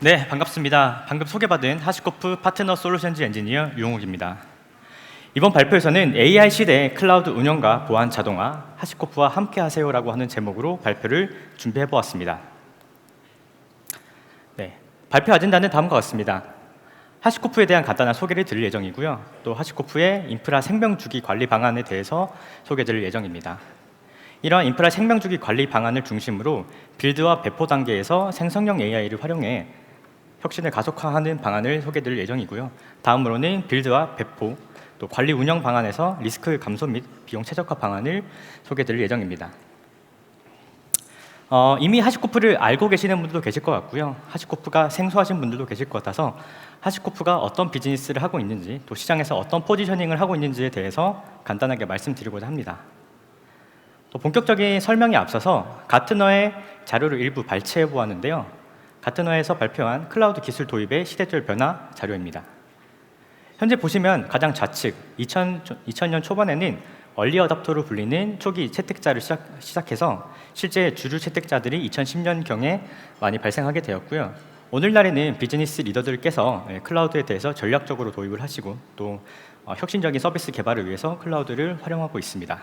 네, 반갑습니다. 방금 소개받은 하시코프 파트너 솔루션즈 엔지니어 유용욱입니다. 이번 발표에서는 AI 시대의 클라우드 운영과 보안 자동화, 하시코프와 함께 하세요라고 하는 제목으로 발표를 준비해 보았습니다. 네, 발표 아젠다는 다음과 같습니다. 하시코프에 대한 간단한 소개를 드릴 예정이고요. 또 하시코프의 인프라 생명주기 관리 방안에 대해서 소개드릴 예정입니다. 이러한 인프라 생명주기 관리 방안을 중심으로 빌드와 배포 단계에서 생성형 AI를 활용해 혁신을 가속화하는 방안을 소개드릴 예정이고요. 다음으로는 빌드와 배포, 또 관리 운영 방안에서 리스크 감소 및 비용 최적화 방안을 소개드릴 예정입니다. 이미 하시코프를 알고 계시는 분들도 계실 것 같고요. 하시코프가 생소하신 분들도 계실 것 같아서 하시코프가 어떤 비즈니스를 하고 있는지, 또 시장에서 어떤 포지셔닝을 하고 있는지에 대해서 간단하게 말씀드리고자 합니다. 또 본격적인 설명에 앞서서 가트너의 자료를 일부 발췌해 보았는데요. 가트너에서 발표한 클라우드 기술 도입의 시대적 변화 자료입니다. 현재 보시면 가장 좌측 2000년 초반에는 얼리 어답터로 불리는 초기 채택자를 시작해서 실제 주류 채택자들이 2010년경에 많이 발생하게 되었고요. 오늘날에는 비즈니스 리더들께서 클라우드에 대해서 전략적으로 도입을 하시고 또 혁신적인 서비스 개발을 위해서 클라우드를 활용하고 있습니다.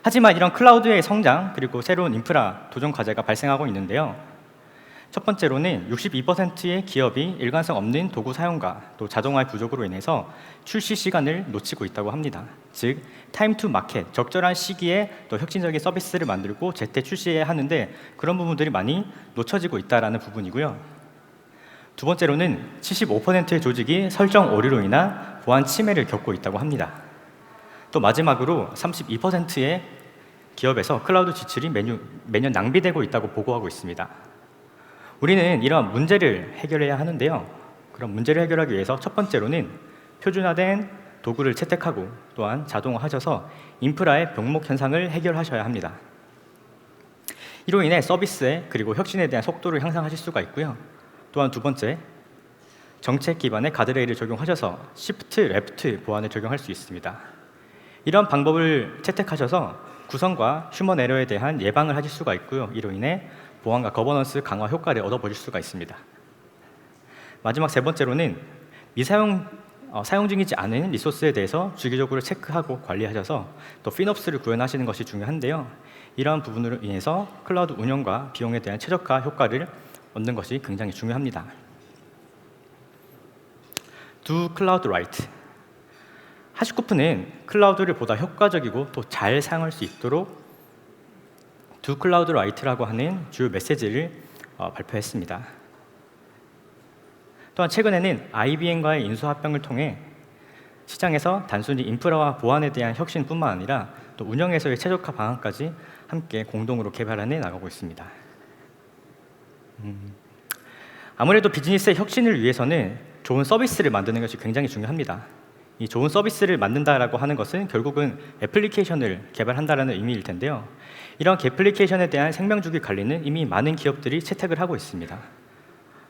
하지만 이런 클라우드의 성장 그리고 새로운 인프라 도전 과제가 발생하고 있는데요. 첫 번째로는 62%의 기업이 일관성 없는 도구 사용과 또 자동화의 부족으로 인해서 출시 시간을 놓치고 있다고 합니다. 즉, 타임 투 마켓, 적절한 시기에 또 혁신적인 서비스를 만들고 제때 출시해야 하는데 그런 부분들이 많이 놓쳐지고 있다는 부분이고요. 두 번째로는 75%의 조직이 설정 오류로 인한 보안 침해를 겪고 있다고 합니다. 또 마지막으로 32%의 기업에서 클라우드 지출이 매년 낭비되고 있다고 보고하고 있습니다. 우리는 이러한 문제를 해결해야 하는데요. 그런 문제를 해결하기 위해서 첫 번째로는 표준화된 도구를 채택하고 또한 자동화하셔서 인프라의 병목 현상을 해결하셔야 합니다. 이로 인해 서비스에 그리고 혁신에 대한 속도를 향상하실 수가 있고요. 또한 두 번째, 정책 기반의 가드레일을 적용하셔서 시프트, 레프트 보안을 적용할 수 있습니다. 이런 방법을 채택하셔서 구성과 휴먼 에러에 대한 예방을 하실 수가 있고요. 이로 인해 보안과 거버넌스 강화 효과를 얻어보실 수가 있습니다. 마지막 세 번째로는 사용 중이지 않은 리소스에 대해서 주기적으로 체크하고 관리하셔서 또 피놉스를 구현하시는 것이 중요한데요. 이러한 부분으로 인해서 클라우드 운영과 비용에 대한 최적화 효과를 얻는 것이 굉장히 중요합니다. Do Cloud Right. 하시코프는 클라우드를 보다 효과적이고 또 잘 사용할 수 있도록 Do Cloud Right라고 하는 주요 메시지를 발표했습니다. 또한 최근에는 IBM과의 인수합병을 통해 시장에서 단순히 인프라와 보안에 대한 혁신뿐만 아니라 또 운영에서의 최적화 방안까지 함께 공동으로 개발해 나가고 있습니다. 아무래도 비즈니스의 혁신을 위해서는 좋은 서비스를 만드는 것이 굉장히 중요합니다. 이 좋은 서비스를 만든다라고 하는 것은 결국은 애플리케이션을 개발한다라는 의미일 텐데요. 이런 애플리케이션에 대한 생명주기 관리는 이미 많은 기업들이 채택을 하고 있습니다.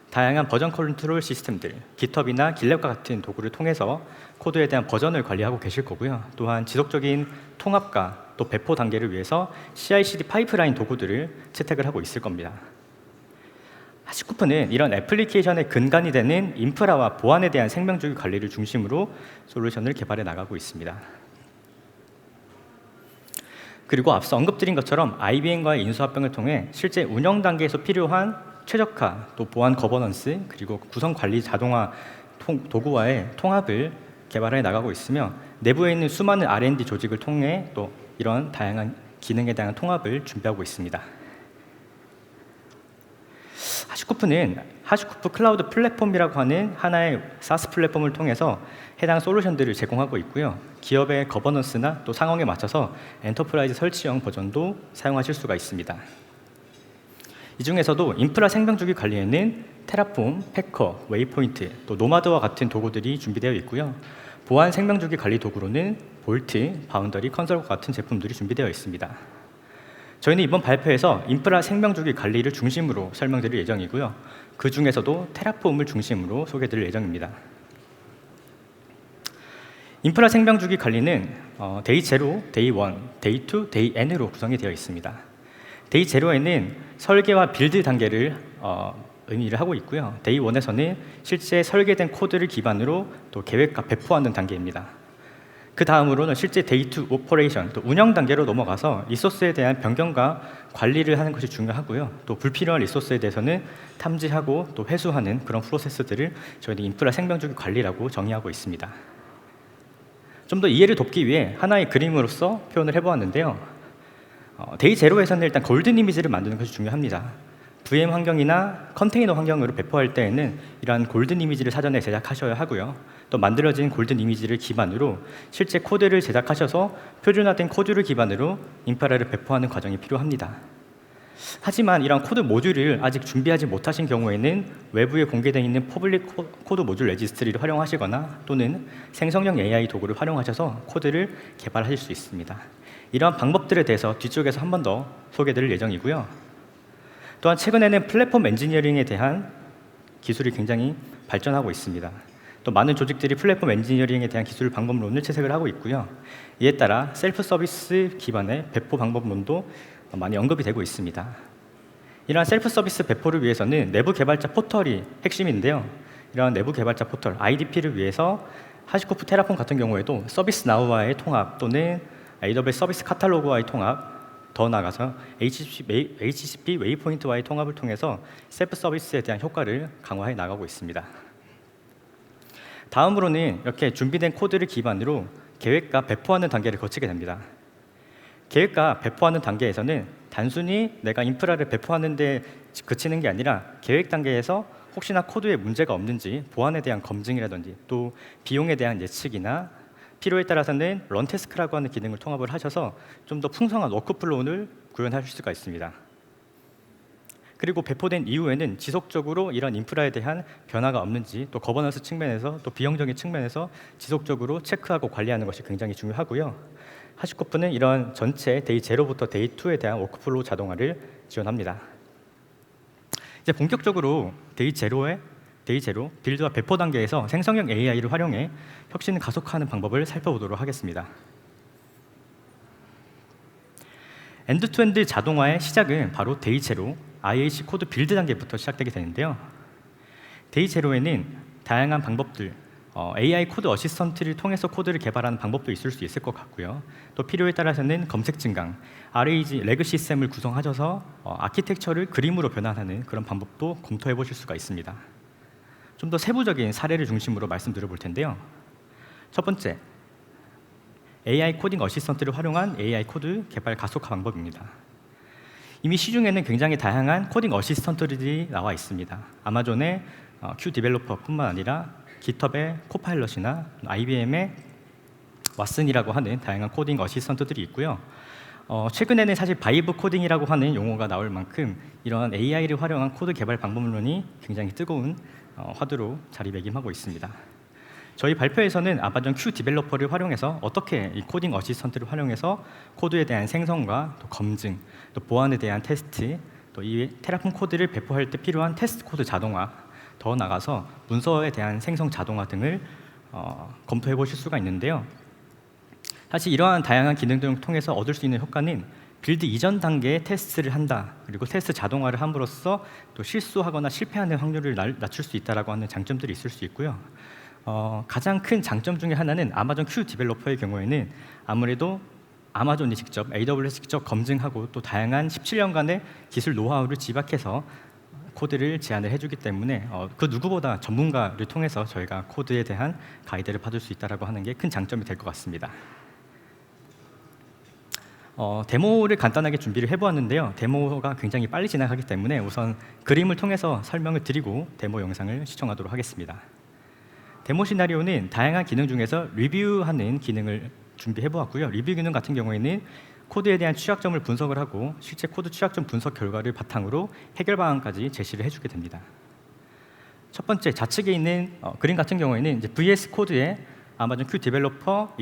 다양한 버전 컨트롤 시스템들, GitHub이나 길랩과 같은 도구를 통해서 코드에 대한 버전을 관리하고 계실 거고요. 또한 지속적인 통합과 또 배포 단계를 위해서 CI/CD 파이프라인 도구들을 채택을 하고 있을 겁니다. 하시코프는 이런 애플리케이션의 근간이 되는 인프라와 보안에 대한 생명주기 관리를 중심으로 솔루션을 개발해 나가고 있습니다. 그리고 앞서 언급드린 것처럼 IBM과의 인수합병을 통해 실제 운영 단계에서 필요한 최적화, 또 보안 거버넌스, 그리고 구성 관리 자동화 도구와의 통합을 개발해 나가고 있으며 내부에 있는 수많은 R&D 조직을 통해 또 이런 다양한 기능에 대한 통합을 준비하고 있습니다. 하시코프는 하시코프 클라우드 플랫폼이라고 하는 하나의 SaaS 플랫폼을 통해서 해당 솔루션들을 제공하고 있고요. 기업의 거버넌스나 또 상황에 맞춰서 엔터프라이즈 설치형 버전도 사용하실 수가 있습니다. 이 중에서도 인프라 생명주기 관리에는 테라폼, 패커, 웨이포인트, 또 노마드와 같은 도구들이 준비되어 있고요. 보안 생명주기 관리 도구로는 볼트, 바운더리, 컨설과 같은 제품들이 준비되어 있습니다. 저희는 이번 발표에서 인프라 생명주기 관리를 중심으로 설명드릴 예정이고요. 그 중에서도 테라폼을 중심으로 소개드릴 예정입니다. 인프라 생명주기 관리는 데이 0, 데이 1, 데이 2, 데이 N으로 구성이 되어 있습니다. 데이 0에는 설계와 빌드 단계를 의미를 하고 있고요. 데이 1에서는 실제 설계된 코드를 기반으로 또 계획과 배포하는 단계입니다. 그 다음으로는 실제 데이 2 오퍼레이션, 또 운영 단계로 넘어가서 리소스에 대한 변경과 관리를 하는 것이 중요하고요. 또 불필요한 리소스에 대해서는 탐지하고 또 회수하는 그런 프로세스들을 저희는 인프라 생명주기 관리라고 정의하고 있습니다. 좀 더 이해를 돕기 위해 하나의 그림으로서 표현을 해보았는데요. 데이 제로에서는 일단 골든 이미지를 만드는 것이 중요합니다. VM 환경이나 컨테이너 환경으로 배포할 때에는 이러한 골든 이미지를 사전에 제작하셔야 하고요. 또 만들어진 골든 이미지를 기반으로 실제 코드를 제작하셔서 표준화된 코드를 기반으로 인프라를 배포하는 과정이 필요합니다. 하지만 이런 코드 모듈을 아직 준비하지 못하신 경우에는 외부에 공개되어 있는 퍼블릭 코드 모듈 레지스트리를 활용하시거나 또는 생성형 AI 도구를 활용하셔서 코드를 개발하실 수 있습니다. 이러한 방법들에 대해서 뒤쪽에서 한 번 더 소개드릴 예정이고요. 또한 최근에는 플랫폼 엔지니어링에 대한 기술이 굉장히 발전하고 있습니다. 또 많은 조직들이 플랫폼 엔지니어링에 대한 기술 방법론을 채색을 하고 있고요. 이에 따라 셀프 서비스 기반의 배포 방법론도 많이 언급이 되고 있습니다. 이러한 셀프 서비스 배포를 위해서는 내부 개발자 포털이 핵심인데요. 이러한 내부 개발자 포털 IDP를 위해서 하시코프 테라폼 같은 경우에도 서비스 나우와의 통합 또는 AWS 서비스 카탈로그와의 통합, 더 나아가서 HCP 웨이포인트와의 통합을 통해서 셀프 서비스에 대한 효과를 강화해 나가고 있습니다. 다음으로는 이렇게 준비된 코드를 기반으로 계획과 배포하는 단계를 거치게 됩니다. 계획과 배포하는 단계에서는 단순히 내가 인프라를 배포하는 데 그치는 게 아니라 계획 단계에서 혹시나 코드에 문제가 없는지 보안에 대한 검증이라든지 또 비용에 대한 예측이나 필요에 따라서는 런태스크라고 하는 기능을 통합을 하셔서 좀 더 풍성한 워크플로우를 구현하실 수가 있습니다. 그리고 배포된 이후에는 지속적으로 이런 인프라에 대한 변화가 없는지 또 거버넌스 측면에서 또 비용적인 측면에서 지속적으로 체크하고 관리하는 것이 굉장히 중요하고요. 하시코프는 이런 전체 데이 0부터 데이 2에 대한 워크플로우 자동화를 지원합니다. 이제 본격적으로 데이 0 빌드와 배포 단계에서 생성형 AI를 활용해 혁신을 가속화하는 방법을 살펴보도록 하겠습니다. 엔드-투-엔드 자동화의 시작은 바로 데이 0 IAC 코드 빌드 단계부터 시작되게 되는데요. 데이 0에는 다양한 방법들, AI 코드 어시스턴트를 통해서 코드를 개발하는 방법도 있을 수 있을 것 같고요. 또 필요에 따라서는 검색 증강, RAG, 레그 시스템을 구성하셔서 아키텍처를 그림으로 변환하는 그런 방법도 검토해 보실 수가 있습니다. 좀 더 세부적인 사례를 중심으로 말씀드려 볼 텐데요. 첫 번째, AI 코딩 어시스턴트를 활용한 AI 코드 개발 가속화 방법입니다. 이미 시중에는 굉장히 다양한 코딩 어시스턴트들이 나와 있습니다. 아마존의 Q 디벨로퍼뿐만 아니라 깃허브의 코파일럿이나 IBM의 왓슨이라고 하는 다양한 코딩 어시스턴트들이 있고요. 최근에는 사실 바이브 코딩이라고 하는 용어가 나올 만큼 이런 AI를 활용한 코드 개발 방법론이 굉장히 뜨거운 화두로 자리매김하고 있습니다. 저희 발표에서는 아마존 Q 디벨로퍼를 활용해서 어떻게 이 코딩 어시스턴트를 활용해서 코드에 대한 생성과 또 검증, 또 보안에 대한 테스트, 또 이 테라폼 코드를 배포할 때 필요한 테스트 코드 자동화, 더 나가서 문서에 대한 생성 자동화 등을 검토해 보실 수가 있는데요. 사실 이러한 다양한 기능 등을 통해서 얻을 수 있는 효과는 빌드 이전 단계에 테스트를 한다, 그리고 테스트 자동화를 함으로써 또 실수하거나 실패하는 확률을 낮출 수 있다라고 하는 장점들이 있을 수 있고요. 가장 큰 장점 중에 하나는 아마존 Q 디벨로퍼의 경우에는 아무래도 아마존이 직접, AWS 직접 검증하고 또 다양한 17년간의 기술 노하우를 집약해서 코드를 제안을 해주기 때문에 그 누구보다 전문가를 통해서 저희가 코드에 대한 가이드를 받을 수 있다는 하는 게 큰 장점이 될 것 같습니다. 데모를 간단하게 준비를 해보았는데요. 데모가 굉장히 빨리 진행하기 때문에 우선 그림을 통해서 설명을 드리고 데모 영상을 시청하도록 하겠습니다. 데모 시나리오는 다양한 기능 중에서 리뷰하는 기능을 준비해보았고요. 리뷰 기능 같은 경우에는 코드에 대한 취약점을 분석을 하고 실제 코드 취약점 분석 결과를 바탕으로 해결 방안까지 제시를 해주게 됩니다. 첫 번째, 좌측에 있는 그림 같은 경우에는 이제 VS 코드에 아마존 Q 디벨로퍼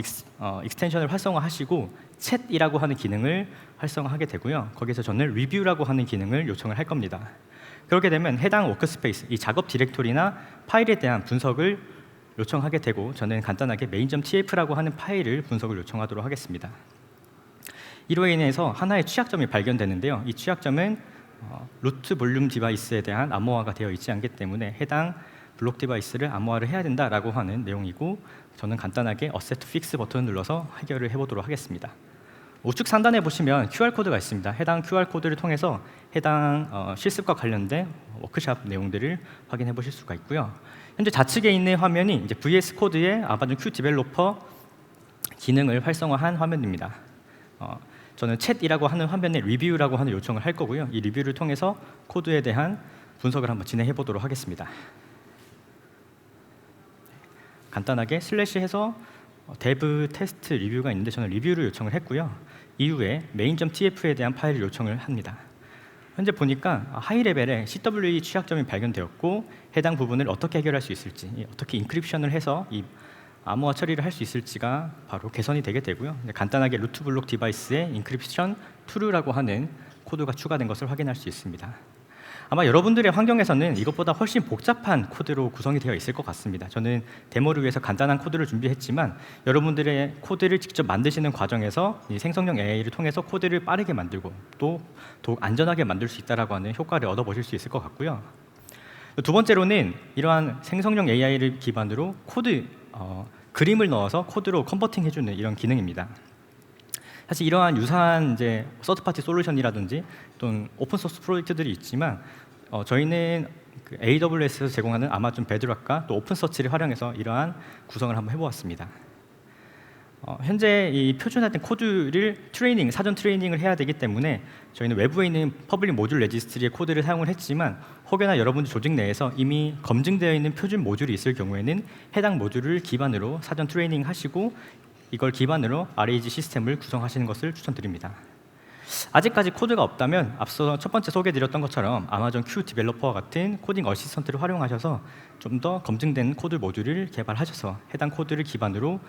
익스텐션을 활성화하시고 챗이라고 하는 기능을 활성화하게 되고요. 거기서 저는 리뷰라고 하는 기능을 요청을 할 겁니다. 그렇게 되면 해당 워크스페이스, 이 작업 디렉토리나 파일에 대한 분석을 요청하게 되고 저는 간단하게 main.tf라고 하는 파일을 분석을 요청하도록 하겠습니다. 이로 인해서 하나의 취약점이 발견되는데요. 이 취약점은 루트 볼륨 디바이스에 대한 암호화가 되어 있지 않기 때문에 해당 블록 디바이스를 암호화를 해야 된다라고 하는 내용이고, 저는 간단하게 어셋 픽스 버튼을 눌러서 해결을 해보도록 하겠습니다. 우측 상단에 보시면 QR코드가 있습니다. 해당 QR코드를 통해서 해당 실습과 관련된 워크샵 내용들을 확인해 보실 수가 있고요. 현재 좌측에 있는 화면이 이제 VS 코드의 아마존 Q 디벨로퍼 기능을 활성화한 화면입니다. 저는 챗이라고 하는 화면에 리뷰라고 하는 요청을 할 거고요. 이 리뷰를 통해서 코드에 대한 분석을 한번 진행해 보도록 하겠습니다. 간단하게 슬래시 해서 dev 테스트 리뷰가 있는데 저는 리뷰를 요청을 했고요. 이후에 main.tf에 대한 파일을 요청을 합니다. 현재 보니까 하이 레벨에 CWE 취약점이 발견되었고, 해당 부분을 어떻게 해결할 수 있을지, 어떻게 인크립션을 해서 이 암호화 처리를 할 수 있을지가 바로 개선이 되게 되고요. 간단하게 루트 블록 디바이스에 인크립션 툴이라고 하는 코드가 추가된 것을 확인할 수 있습니다. 아마 여러분들의 환경에서는 이것보다 훨씬 복잡한 코드로 구성이 되어 있을 것 같습니다. 저는 데모를 위해서 간단한 코드를 준비했지만, 여러분들의 코드를 직접 만드시는 과정에서 이 생성형 AI를 통해서 코드를 빠르게 만들고 또 더욱 안전하게 만들 수 있다는 하는 효과를 얻어보실 수 있을 것 같고요. 두 번째로는 이러한 생성형 AI를 기반으로 그림을 넣어서 코드로 컨버팅 해주는 이런 기능입니다. 사실 이러한 유사한 이제 서드파티 솔루션이라든지 또는 오픈소스 프로젝트들이 있지만, 저희는 AWS에서 제공하는 아마존 베드락과 또 오픈서치를 활용해서 이러한 구성을 한번 해보았습니다. 현재 이 표준화된 코드를 사전 트레이닝을 해야 되기 때문에 저희는 외부에 있는 퍼블릭 모듈 레지스트리의 코드를 사용을 했지만, 혹여나 여러분들 조직 내에서 이미 검증되어 있는 표준 모듈이 있을 경우에는 해당 모듈을 기반으로 사전 트레이닝 하시고 이걸 기반으로 RAG 시스템을 구성하시는 것을 추천드립니다. 아직까지 코드가 없다면 앞서 첫 번째 소개해드렸던 것처럼 아마존 Q 디벨로퍼와 같은 코딩 어시스턴트를 활용하셔서 좀 더 검증된 코드 모듈을 개발하셔서 해당 코드를 기반으로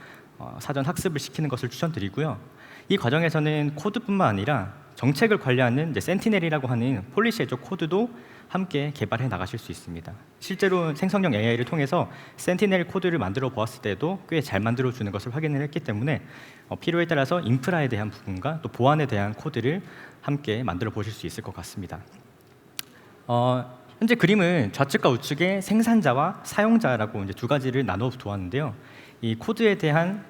사전 학습을 시키는 것을 추천드리고요. 이 과정에서는 코드뿐만 아니라 정책을 관리하는 이제 센티넬이라고 하는 폴리시 애저 코드도 함께 개발해 나가실 수 있습니다. 실제로 생성형 AI를 통해서 센티넬 코드를 만들어 보았을 때도 꽤 잘 만들어 주는 것을 확인을 했기 때문에 필요에 따라서 인프라에 대한 부분과 또 보안에 대한 코드를 함께 만들어 보실 수 있을 것 같습니다. 현재 그림은 좌측과 우측에 생산자와 사용자라고 이제 두 가지를 나눠 두었는데요. 이 코드에 대한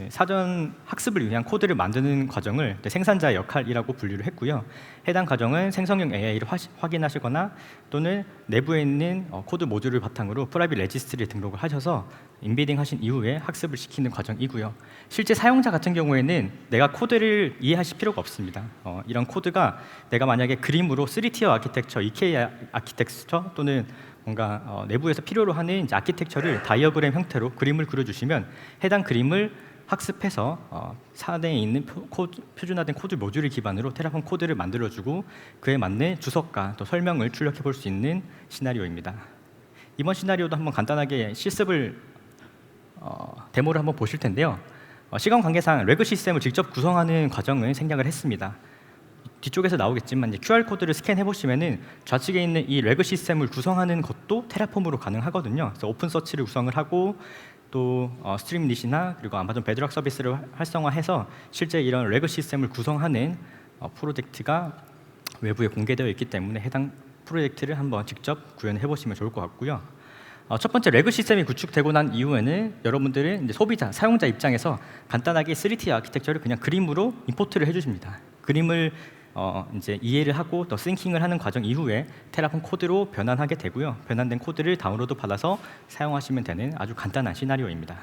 사전 학습을 위한 코드를 만드는 과정을 생산자의 역할이라고 분류를 했고요. 해당 과정은 생성형 AI를 확인하시거나 또는 내부에 있는 코드 모듈을 바탕으로 프라이빗 레지스트리에 등록을 하셔서 인베딩 하신 이후에 학습을 시키는 과정이고요. 실제 사용자 같은 경우에는 내가 코드를 이해하실 필요가 없습니다. 이런 코드가 내가 만약에 그림으로 3티어 아키텍처, EK 아키텍처 또는 뭔가 내부에서 필요로 하는 이제 아키텍처를 다이어그램 형태로 그림을 그려주시면 해당 그림을 학습해서 사내에 있는 표준화된 코드 모듈을 기반으로 테라폼 코드를 만들어주고 그에 맞는 주석과 또 설명을 출력해 볼 수 있는 시나리오입니다. 이번 시나리오도 한번 간단하게 실습을 데모를 한번 보실 텐데요. 시간 관계상 레그 시스템을 직접 구성하는 과정을 생략을 했습니다. 뒤쪽에서 나오겠지만 이제 QR 코드를 스캔해 보시면은 좌측에 있는 이 레그 시스템을 구성하는 것도 테라폼으로 가능하거든요. 그래서 오픈 서치를 구성을 하고 또 스트림릿이나 그리고 아마존 베드락 서비스를 활성화해서 실제 이런 레그 시스템을 구성하는 프로젝트가 외부에 공개되어 있기 때문에 해당 프로젝트를 한번 직접 구현해 보시면 좋을 것 같고요. 첫 번째 레그 시스템이 구축되고 난 이후에는 여러분들은 이제 소비자, 사용자 입장에서 간단하게 3T 아키텍처를 그냥 그림으로 임포트를 해주십니다. 그림을 이제 이해를 하고 또 싱킹을 하는 과정 이후에 테라폼 코드로 변환하게 되고요. 변환된 코드를 다운로드 받아서 사용하시면 되는 아주 간단한 시나리오입니다.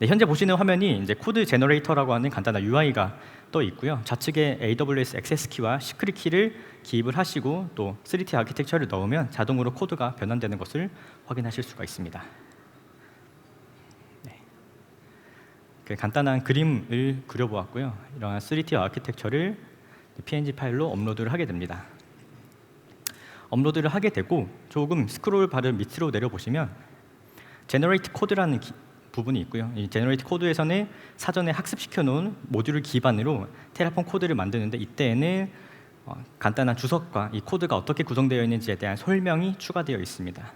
네, 현재 보시는 화면이 이제 코드 제너레이터라고 하는 간단한 UI가 떠 있고요. 좌측에 AWS 액세스 키와 시크릿 키를 기입을 하시고 또 3T 아키텍처를 넣으면 자동으로 코드가 변환되는 것을 확인하실 수가 있습니다. 간단한 그림을 그려보았고요. 이러한 3T 아키텍처를 PNG 파일로 업로드를 하게 됩니다. 업로드를 하게 되고 조금 스크롤 바를 밑으로 내려보시면 Generate 코드라는 부분이 있고요. 이 Generate 코드에서는 사전에 학습시켜 놓은 모듈을 기반으로 테라폼 코드를 만드는데 이때에는 간단한 주석과 이 코드가 어떻게 구성되어 있는지에 대한 설명이 추가되어 있습니다.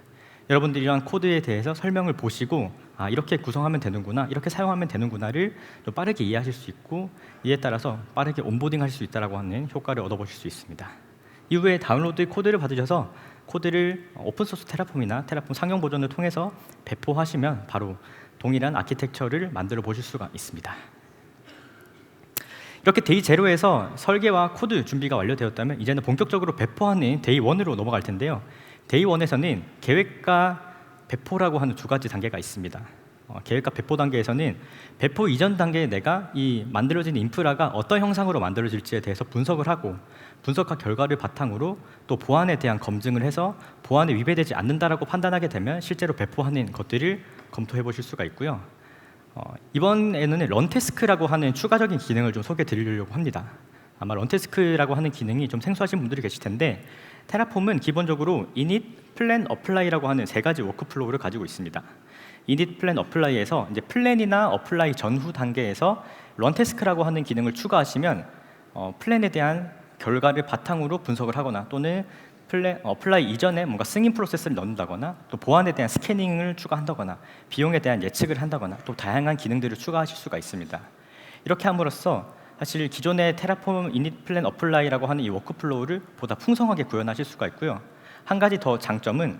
여러분들이 이런 코드에 대해서 설명을 보시고 이렇게 구성하면 되는구나, 이렇게 사용하면 되는구나를 좀 빠르게 이해하실 수 있고 이에 따라서 빠르게 온보딩 하실 수 있다고 하는 효과를 얻어보실 수 있습니다. 이후에 다운로드 코드를 받으셔서 코드를 오픈소스 테라폼이나 테라폼 상용 버전을 통해서 배포하시면 바로 동일한 아키텍처를 만들어 보실 수가 있습니다. 이렇게 데이 제로에서 설계와 코드 준비가 완료되었다면 이제는 본격적으로 배포하는 데이 1으로 넘어갈 텐데요. 데이 1에서는 계획과 배포라고 하는 두 가지 단계가 있습니다. 계획과 배포 단계에서는 배포 이전 단계에 내가 이 만들어진 인프라가 어떤 형상으로 만들어질지에 대해서 분석을 하고 분석한 결과를 바탕으로 또 보안에 대한 검증을 해서 보안에 위배되지 않는다라고 판단하게 되면 실제로 배포하는 것들을 검토해 보실 수가 있고요. 이번에는 런태스크라고 하는 추가적인 기능을 좀 소개해 드리려고 합니다. 아마 런태스크라고 하는 기능이 좀 생소하신 분들이 계실 텐데 테라폼은 기본적으로 init, plan, apply라고 하는 세 가지 워크플로우를 가지고 있습니다. init, plan, apply에서 이제 플랜이나 apply 전후 단계에서 런태스크라고 하는 기능을 추가하시면 플랜에 대한 결과를 바탕으로 분석을 하거나 또는 어플라이 이전에 뭔가 승인 프로세스를 넣는다거나 또 보안에 대한 스캐닝을 추가한다거나 비용에 대한 예측을 한다거나 또 다양한 기능들을 추가하실 수가 있습니다. 이렇게 함으로써 사실 기존의 테라폼 이닛 플랜 어플라이라고 하는 이 워크플로우를 보다 풍성하게 구현하실 수가 있고요. 한 가지 더 장점은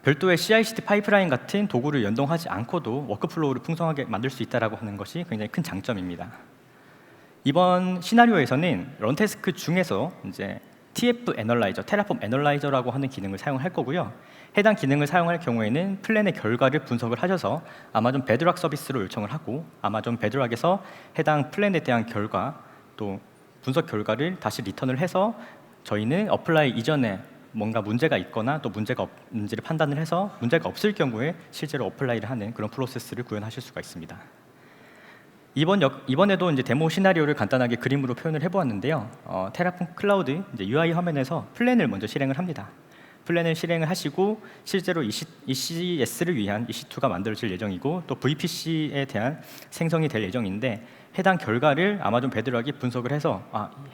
별도의 CI/CD 파이프라인 같은 도구를 연동하지 않고도 워크플로우를 풍성하게 만들 수 있다는 하는 것이 굉장히 큰 장점입니다. 이번 시나리오에서는 런태스크 중에서 이제 TF 애널라이저, 테라폼 애널라이저라고 하는 기능을 사용할 거고요. 해당 기능을 사용할 경우에는 플랜의 결과를 분석을 하셔서 아마존 베드락 서비스로 요청을 하고 아마존 베드락에서 해당 플랜에 대한 결과 또 분석 결과를 다시 리턴을 해서 저희는 어플라이 이전에 뭔가 문제가 있거나 또 문제가 없는지를 판단을 해서 문제가 없을 경우에 실제로 어플라이를 하는 그런 프로세스를 구현하실 수가 있습니다. 이번에도 이제 데모 시나리오를 간단하게 그림으로 표현을 해보았는데요. 테라폼 클라우드 이제 UI 화면에서 플랜을 먼저 실행을 합니다. 플랜을 실행을 하시고 실제로 ECS를 위한 EC2가 만들어질 예정이고 또 VPC에 대한 생성이 될 예정인데 해당 결과를 아마존 베드락이 분석을 해서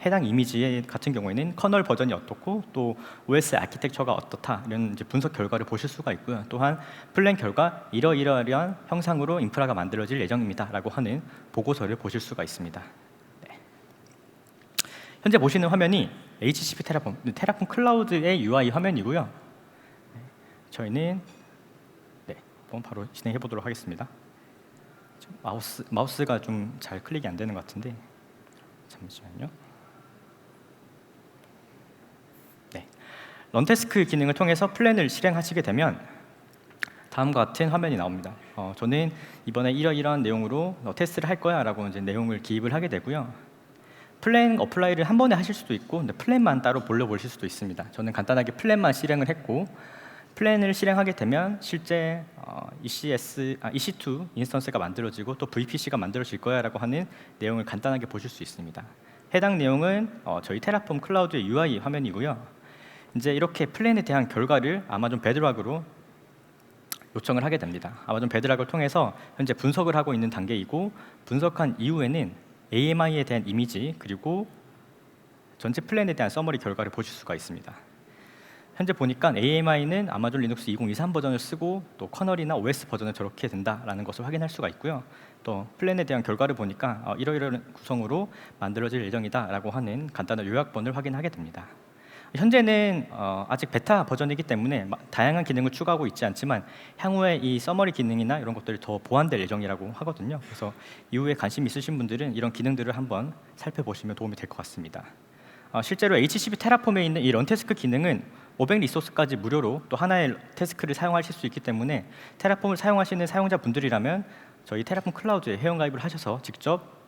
해당 이미지 같은 경우에는 커널 버전이 어떻고 또 OS 아키텍처가 어떻다 이런 이제 분석 결과를 보실 수가 있고요. 또한 플랜 결과 이러이러한 형상으로 인프라가 만들어질 예정입니다라고 하는 보고서를 보실 수가 있습니다. 네. 현재 보시는 화면이 HCP 테라폼 클라우드의 UI 화면이고요. 네. 저희는 바로 진행해 보도록 하겠습니다. 마우스가 좀 잘 클릭이 안 되는 것 같은데 잠시만요. 네, 런태스크 기능을 통해서 플랜을 실행하시게 되면 다음과 같은 화면이 나옵니다. 저는 이번에 이러이러한 내용으로 테스트를 할 거야라고 이제 내용을 기입을 하게 되고요. 플랜 어플라이를 한 번에 하실 수도 있고 플랜만 따로 돌려보실 수도 있습니다. 저는 간단하게 플랜만 실행을 했고 플랜을 실행하게 되면 실제 EC2 인스턴스가 만들어지고 또 VPC가 만들어질 거야라고 하는 내용을 간단하게 보실 수 있습니다. 해당 내용은 저희 테라폼 클라우드의 UI 화면이고요. 이제 이렇게 플랜에 대한 결과를 아마존 베드락으로 요청을 하게 됩니다. 아마존 베드락을 통해서 현재 분석을 하고 있는 단계이고 분석한 이후에는 AMI에 대한 이미지 그리고 전체 플랜에 대한 서머리 결과를 보실 수가 있습니다. 현재 보니까 AMI는 아마존 리눅스 2023 버전을 쓰고 또 커널이나 OS 버전을 저렇게 된다라는 것을 확인할 수가 있고요. 또 플랜에 대한 결과를 보니까 이러이러한 구성으로 만들어질 예정이다라고 하는 간단한 요약본을 확인하게 됩니다. 현재는 아직 베타 버전이기 때문에 다양한 기능을 추가하고 있지 않지만 향후에 이 서머리 기능이나 이런 것들이 더 보완될 예정이라고 하거든요. 그래서 이후에 관심 있으신 분들은 이런 기능들을 한번 살펴보시면 도움이 될 것 같습니다. 실제로 HCP 테라폼에 있는 이 런태스크 기능은 500 리소스까지 무료로 또 하나의 태스크를 사용하실 수 있기 때문에 테라폼을 사용하시는 사용자분들이라면 저희 테라폼 클라우드에 회원가입을 하셔서 직접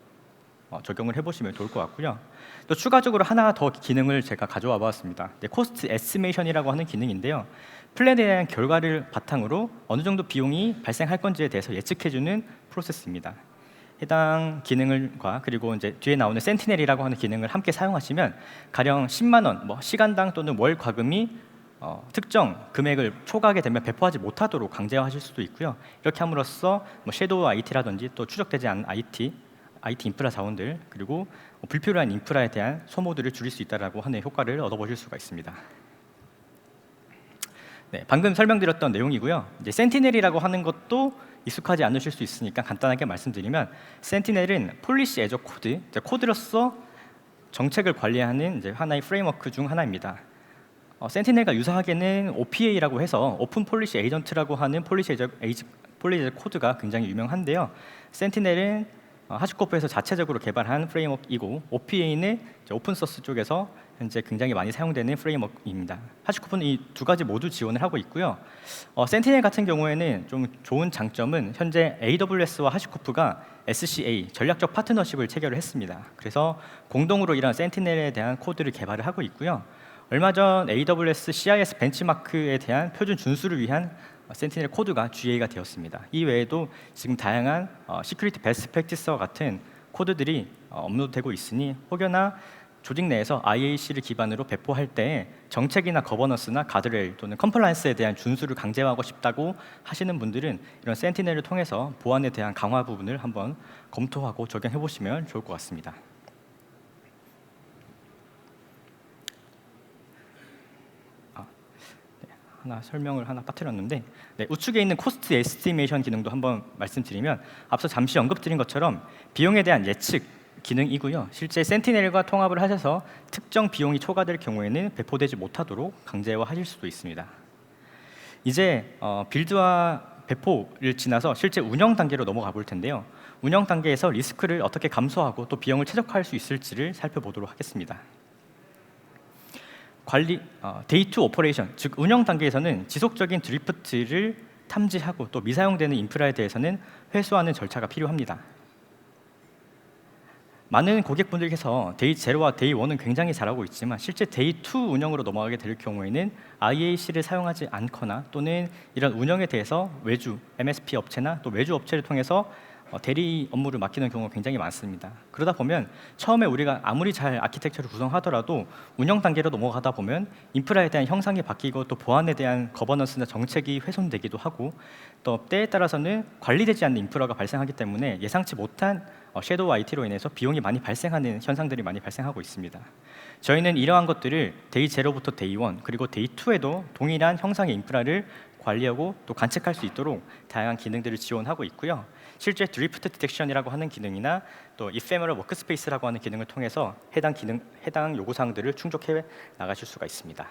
적용을 해보시면 좋을 것 같고요. 또 추가적으로 하나 더 기능을 제가 가져와 봤습니다. 코스트 에스티메이션이라고 하는 기능인데요. 플랜에 대한 결과를 바탕으로 어느 정도 비용이 발생할 건지에 대해서 예측해주는 프로세스입니다. 해당 기능과 그리고 이제 뒤에 나오는 센티넬이라고 하는 기능을 함께 사용하시면 가령 10만 원, 시간당 또는 월 과금이 특정 금액을 초과하게 되면 배포하지 못하도록 강제화하실 수도 있고요. 이렇게 함으로써 섀도우 IT라든지 또 추적되지 않은 IT 인프라 자원들 그리고 불필요한 인프라에 대한 소모들을 줄일 수 있다라고 하는 효과를 얻어보실 수가 있습니다. 네, 방금 설명드렸던 내용이고요. 이제 센티넬이라고 하는 것도 익숙하지 않으실 수 있으니까 간단하게 말씀드리면, 센티넬은 폴리시 애저 코드, 코드로서 정책을 관리하는 이제 하나의 프레임워크 중 하나입니다. 센티넬과 유사하게는 OPA라고 해서 오픈 폴리시 에이전트라고 하는 폴리시 애저 코드가 굉장히 유명한데요. 센티넬은 하시코프에서 자체적으로 개발한 프레임워크이고, OPA는 오픈 소스 쪽에서 현재 굉장히 많이 사용되는 프레임워크입니다. 하시코프는 이 두 가지 모두 지원을 하고 있고요. 센티넬 같은 경우에는 좀 좋은 장점은 현재 AWS와 하시코프가 SCA 전략적 파트너십을 체결을 했습니다. 그래서 공동으로 이런 센티넬에 대한 코드를 개발을 하고 있고요. 얼마 전 AWS CIS 벤치마크에 대한 표준 준수를 위한 센티넬 코드가 GA가 되었습니다. 이 외에도 지금 다양한 시큐리티 베스트 프랙티스와 같은 코드들이 업로드되고 있으니, 혹여나 조직 내에서 IAC를 기반으로 배포할 때 정책이나 거버넌스나 가드레일 또는 컴플라이언스에 대한 준수를 강제화하고 싶다고 하시는 분들은 이런 센티넬을 통해서 보안에 대한 강화 부분을 한번 검토하고 적용해 보시면 좋을 것 같습니다. 설명을 하나 빠뜨렸는데, 네, 우측에 있는 코스트 에스티메이션 기능도 한번 말씀드리면, 앞서 잠시 언급드린 것처럼 비용에 대한 예측 기능이고요. 실제 센티넬과 통합을 하셔서 특정 비용이 초과될 경우에는 배포되지 못하도록 강제화하실 수도 있습니다. 이제 빌드와 배포를 지나서 실제 운영 단계로 넘어가 볼 텐데요. 운영 단계에서 리스크를 어떻게 감소하고 또 비용을 최적화할 수 있을지를 살펴보도록 하겠습니다. 관리 데이 투 오퍼레이션, 즉 운영 단계에서는 지속적인 드리프트를 탐지하고 또 미사용되는 인프라에 대해서는 회수하는 절차가 필요합니다. 많은 고객분들께서 데이 0와 데이 1은 굉장히 잘하고 있지만, 실제 데이 2 운영으로 넘어가게 될 경우에는 IAC를 사용하지 않거나 또는 이런 운영에 대해서 외주, MSP 업체나 또 외주 업체를 통해서 대리 업무를 맡기는 경우가 굉장히 많습니다. 그러다 보면 처음에 우리가 아무리 잘 아키텍처를 구성하더라도 운영 단계로 넘어가다 보면 인프라에 대한 형상이 바뀌고 또 보안에 대한 거버넌스나 정책이 훼손되기도 하고, 또 때에 따라서는 관리되지 않는 인프라가 발생하기 때문에 예상치 못한 섀도우 IT로 인해서 비용이 많이 발생하는 현상들이 많이 발생하고 있습니다. 저희는 이러한 것들을 데이 0부터 데이 1 그리고 데이 2에도 동일한 형상의 인프라를 관리하고 또 관측할 수 있도록 다양한 기능들을 지원하고 있고요. 실제 드리프트 디텍션이라고 하는 기능이나 또 이페메럴 워크스페이스라고 하는 기능을 통해서 해당 요구사항들을 충족해 나가실 수가 있습니다.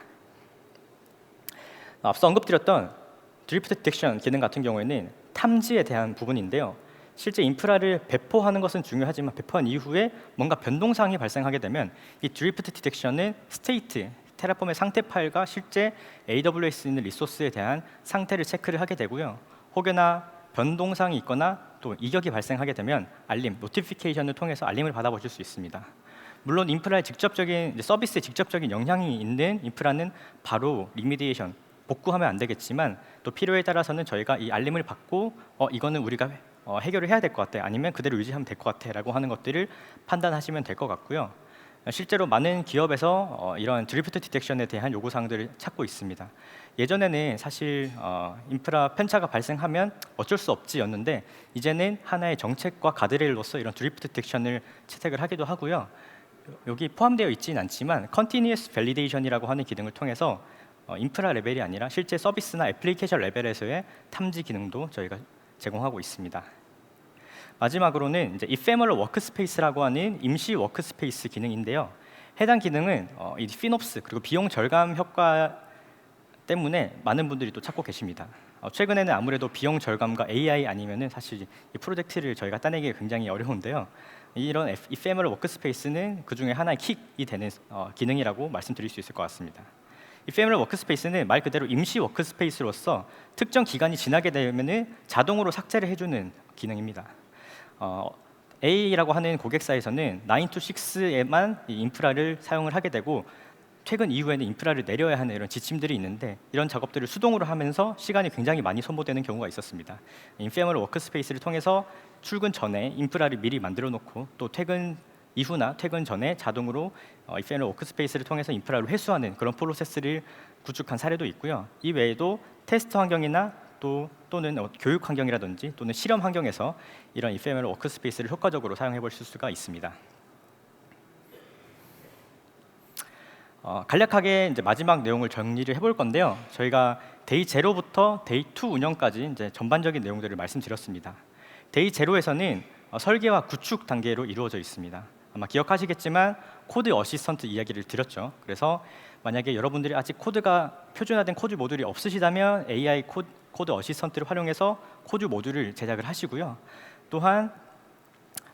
앞서 언급드렸던 드리프트 디텍션 기능 같은 경우에는 탐지에 대한 부분인데요. 실제 인프라를 배포하는 것은 중요하지만 배포한 이후에 뭔가 변동사항이 발생하게 되면 이 드리프트 디텍션은 스테이트, 테라폼의 상태 파일과 실제 AWS에 있는 리소스에 대한 상태를 체크를 하게 되고요. 혹여나 변동사항이 있거나 또 이격이 발생하게 되면 알림, 노티피케이션을 통해서 알림을 받아보실 수 있습니다. 물론 인프라에 직접적인 서비스에 직접적인 영향이 있는 인프라는 바로 리미디에이션, 복구하면 안 되겠지만, 또 필요에 따라서는 저희가 이 알림을 받고 이거는 우리가 해결을 해야 될 것 같아, 아니면 그대로 유지하면 될 것 같아 라고 하는 것들을 판단하시면 될 것 같고요. 실제로 많은 기업에서 이런 드리프트 디텍션에 대한 요구사항들을 찾고 있습니다. 예전에는 사실 인프라 편차가 발생하면 어쩔 수 없지였는데, 이제는 하나의 정책과 가드레일로서 이런 드리프트 디텍션을 채택을 하기도 하고요. 여기 포함되어 있지는 않지만 컨티니어스 밸리데이션이라고 하는 기능을 통해서 인프라 레벨이 아니라 실제 서비스나 애플리케이션 레벨에서의 탐지 기능도 저희가 제공하고 있습니다. 마지막으로는 이제 이페머럴 워크스페이스라고 하는 임시 워크스페이스 기능인데요. 해당 기능은 이 피놉스 그리고 비용 절감 효과 때문에 많은 분들이 또 찾고 계십니다. 최근에는 아무래도 비용 절감과 AI 아니면은 사실 이 프로젝트를 저희가 따내기 굉장히 어려운데요. 이런 이페머럴 워크스페이스는 그 중에 하나의 킥이 되는 기능이라고 말씀드릴 수 있을 것 같습니다. 이페머럴 워크스페이스는 말 그대로 임시 워크스페이스로서 특정 기간이 지나게 되면은 자동으로 삭제를 해주는 기능입니다. A라고 하는 고객사에서는 9 to 6에만 이 인프라를 사용을 하게 되고, 퇴근 이후에는 인프라를 내려야 하는 이런 지침들이 있는데, 이런 작업들을 수동으로 하면서 시간이 굉장히 많이 소모되는 경우가 있었습니다. 이페머럴 워크스페이스를 통해서 출근 전에 인프라를 미리 만들어 놓고, 또 퇴근 이후나 퇴근 전에 자동으로 이페머럴 워크스페이스를 통해서 인프라를 회수하는 그런 프로세스를 구축한 사례도 있고요. 이 외에도 테스트 환경이나 또는 교육 환경이라든지 또는 실험 환경에서 이런 이페머럴 워크스페이스를 효과적으로 사용해 보실 수가 있습니다. 간략하게 이제 마지막 내용을 정리를 해볼 건데요. 저희가 데이 제로부터 데이 투 운영까지 이제 전반적인 내용들을 말씀드렸습니다. 데이 제로에서는 설계와 구축 단계로 이루어져 있습니다. 아마 기억하시겠지만 코드 어시스턴트 이야기를 드렸죠. 그래서 만약에 여러분들이 아직 코드가 표준화된 코드 모듈이 없으시다면 AI 코드 어시스턴트를 활용해서 코드 모듈을 제작을 하시고요. 또한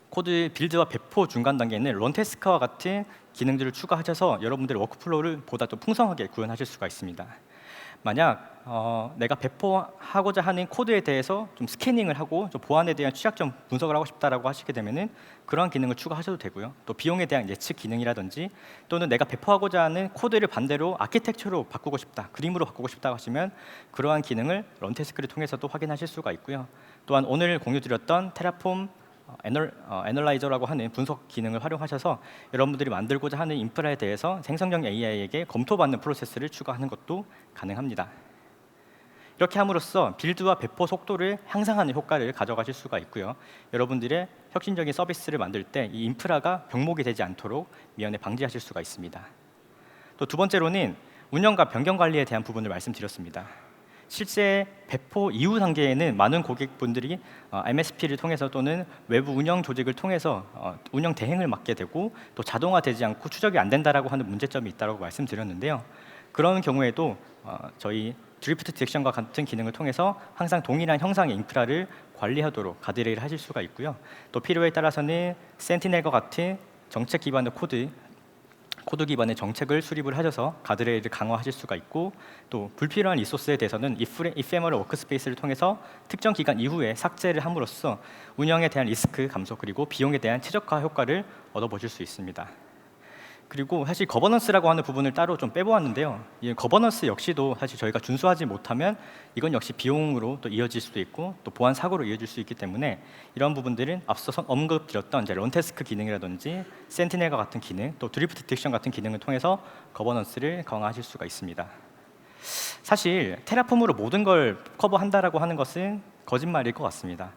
코드 빌드와 배포 중간 단계에는 런태스크와 같은 기능들을 추가하셔서 여러분들의 워크플로우를 보다 더 풍성하게 구현하실 수가 있습니다. 만약 내가 배포하고자 하는 코드에 대해서 좀 스캐닝을 하고 좀 보안에 대한 취약점 분석을 하고 싶다라고 하시게 되면은 그러한 기능을 추가하셔도 되고요. 또 비용에 대한 예측 기능이라든지 또는 내가 배포하고자 하는 코드를 반대로 아키텍처로 바꾸고 싶다, 그림으로 바꾸고 싶다 하시면 그러한 기능을 런태스크를 통해서도 확인하실 수가 있고요. 또한 오늘 공유드렸던 테라폼 애널라이저라고 하는 분석 기능을 활용하셔서 여러분들이 만들고자 하는 인프라에 대해서 생성형 AI에게 검토받는 프로세스를 추가하는 것도 가능합니다. 이렇게 함으로써 빌드와 배포 속도를 향상하는 효과를 가져가실 수가 있고요. 여러분들의 혁신적인 서비스를 만들 때 이 인프라가 병목이 되지 않도록 미연에 방지하실 수가 있습니다. 또 두 번째로는 운영과 변경 관리에 대한 부분을 말씀드렸습니다. 실제 배포 이후 단계에는 많은 고객분들이 MSP를 통해서 또는 외부 운영 조직을 통해서 운영 대행을 맡게 되고 또 자동화되지 않고 추적이 안 된다라고 하는 문제점이 있다고 말씀드렸는데요. 그런 경우에도 저희 드리프트 디텍션과 같은 기능을 통해서 항상 동일한 형상의 인프라를 관리하도록 가드레일을 하실 수가 있고요. 또 필요에 따라서는 센티넬과 같은 정책 기반의 코드 기반의 정책을 수립을 하셔서 가드레일을 강화하실 수가 있고 또 불필요한 리소스에 대해서는 이페머럴 워크스페이스를 통해서 특정 기간 이후에 삭제를 함으로써 운영에 대한 리스크 감소 그리고 비용에 대한 최적화 효과를 얻어보실 수 있습니다. 그리고 사실 거버넌스라고 하는 부분을 따로 좀 빼보았는데요. 이 거버넌스 역시도 사실 저희가 준수하지 못하면 이건 역시 비용으로 또 이어질 수도 있고 또 보안 사고로 이어질 수 있기 때문에 이런 부분들은 앞서 언급드렸던 이제 런태스크 기능이라든지 센티넬과 같은 기능, 또 드리프트 디텍션 같은 기능을 통해서 거버넌스를 강화하실 수가 있습니다. 사실 테라폼으로 모든 걸 커버한다라고 하는 것은 거짓말일 것 같습니다.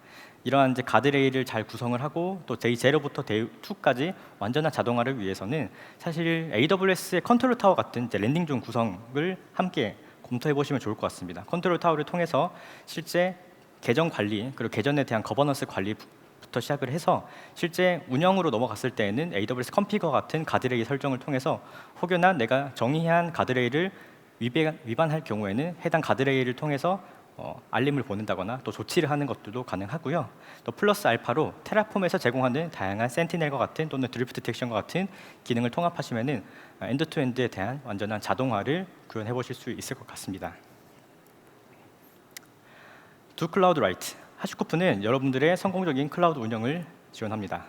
이러한 이제 가드레일을 잘 구성을 하고 또 데이 제로부터 데이 2까지 완전한 자동화를 위해서는 사실 AWS의 컨트롤 타워 같은 이제 랜딩 존 구성을 함께 검토해 보시면 좋을 것 같습니다. 컨트롤 타워를 통해서 실제 계정 관리 그리고 계정에 대한 거버넌스 관리부터 시작을 해서 실제 운영으로 넘어갔을 때에는 AWS 컴피거 같은 가드레일 설정을 통해서 혹여나 내가 정의한 가드레일을 위반할 경우에는 해당 가드레일을 통해서 알림을 보낸다거나 또 조치를 하는 것들도 가능하고요. 또 플러스 알파로 테라폼에서 제공하는 다양한 센티넬과 같은 또는 드리프트 디텍션과 같은 기능을 통합하시면은 엔드투엔드에 대한 완전한 자동화를 구현해 보실 수 있을 것 같습니다. 두 클라우드 라이트 하시코프는 여러분들의 성공적인 클라우드 운영을 지원합니다.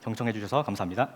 경청해 주셔서 감사합니다.